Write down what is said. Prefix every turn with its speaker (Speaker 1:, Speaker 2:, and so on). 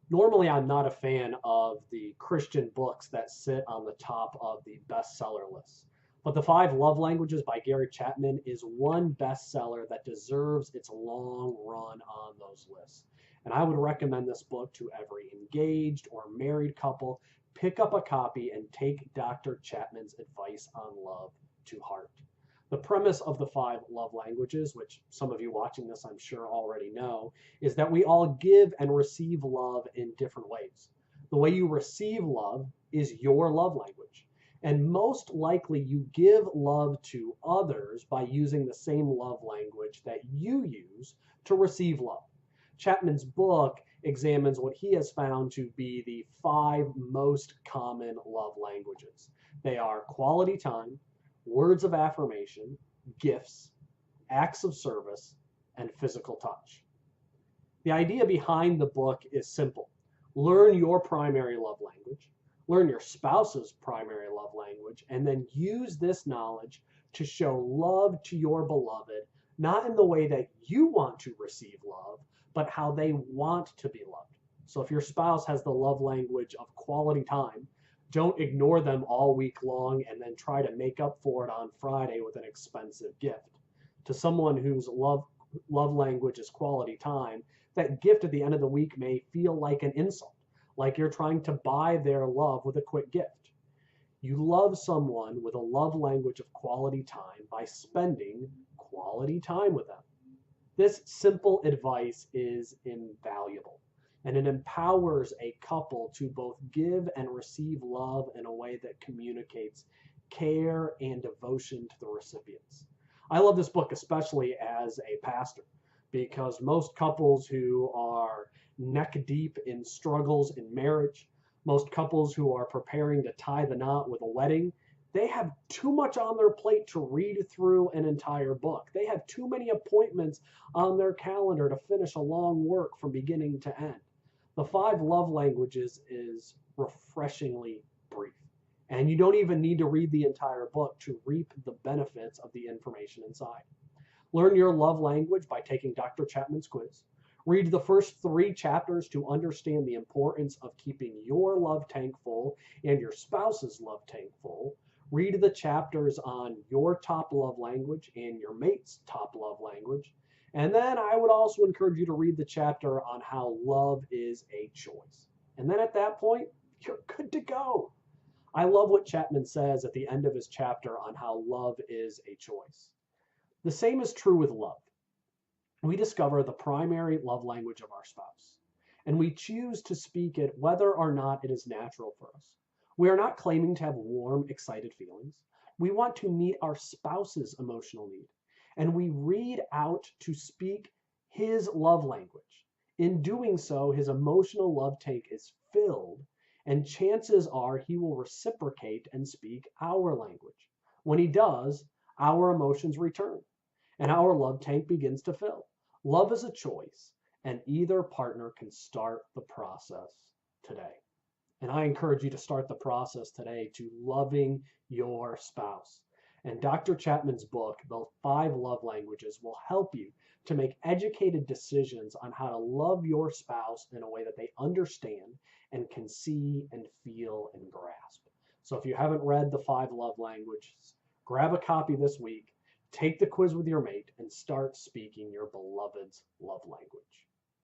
Speaker 1: Normally, I'm not a fan of the Christian books that sit on the top of the bestseller lists. But The Five Love Languages by Gary Chapman is one bestseller that deserves its long run on those lists. And I would recommend this book to every engaged or married couple. Pick up a copy and take Dr. Chapman's advice on love to heart. The premise of the five love languages, which some of you watching this I'm sure already know, is that we all give and receive love in different ways. The way you receive love is your love language. And most likely you give love to others by using the same love language that you use to receive love. Chapman's book examines what he has found to be the five most common love languages. They are quality time, words of affirmation, gifts, acts of service, and physical touch. The idea behind the book is simple. Learn your primary love language, learn your spouse's primary love language, and then use this knowledge to show love to your beloved, not in the way that you want to receive love, but how they want to be loved. So if your spouse has the love language of quality time, don't ignore them all week long and then try to make up for it on Friday with an expensive gift. To someone whose love language is quality time, that gift at the end of the week may feel like an insult, like you're trying to buy their love with a quick gift. You love someone with a love language of quality time by spending quality time with them. This simple advice is invaluable, and it empowers a couple to both give and receive love in a way that communicates care and devotion to the recipients. I love this book, especially as a pastor, because most couples who are neck deep in struggles in marriage, most couples who are preparing to tie the knot with a wedding, they have too much on their plate to read through an entire book. They have too many appointments on their calendar to finish a long work from beginning to end. The five love languages is refreshingly brief. And you don't even need to read the entire book to reap the benefits of the information inside. Learn your love language by taking Dr. Chapman's quiz. Read the first 3 chapters to understand the importance of keeping your love tank full and your spouse's love tank full. Read the chapters on your top love language and your mate's top love language. And then I would also encourage you to read the chapter on how love is a choice. And then at that point, you're good to go. I love what Chapman says at the end of his chapter on how love is a choice. The same is true with love. We discover the primary love language of our spouse, and we choose to speak it whether or not it is natural for us. We are not claiming to have warm, excited feelings. We want to meet our spouse's emotional need, and we read out to speak his love language. In doing so, his emotional love tank is filled, and chances are he will reciprocate and speak our language. When he does, our emotions return and our love tank begins to fill. Love is a choice, and either partner can start the process today. And I encourage you to start the process today to loving your spouse. And Dr. Chapman's book, The Five Love Languages, will help you to make educated decisions on how to love your spouse in a way that they understand and can see and feel and grasp. So if you haven't read The Five Love Languages, grab a copy this week, take the quiz with your mate, and start speaking your beloved's love language.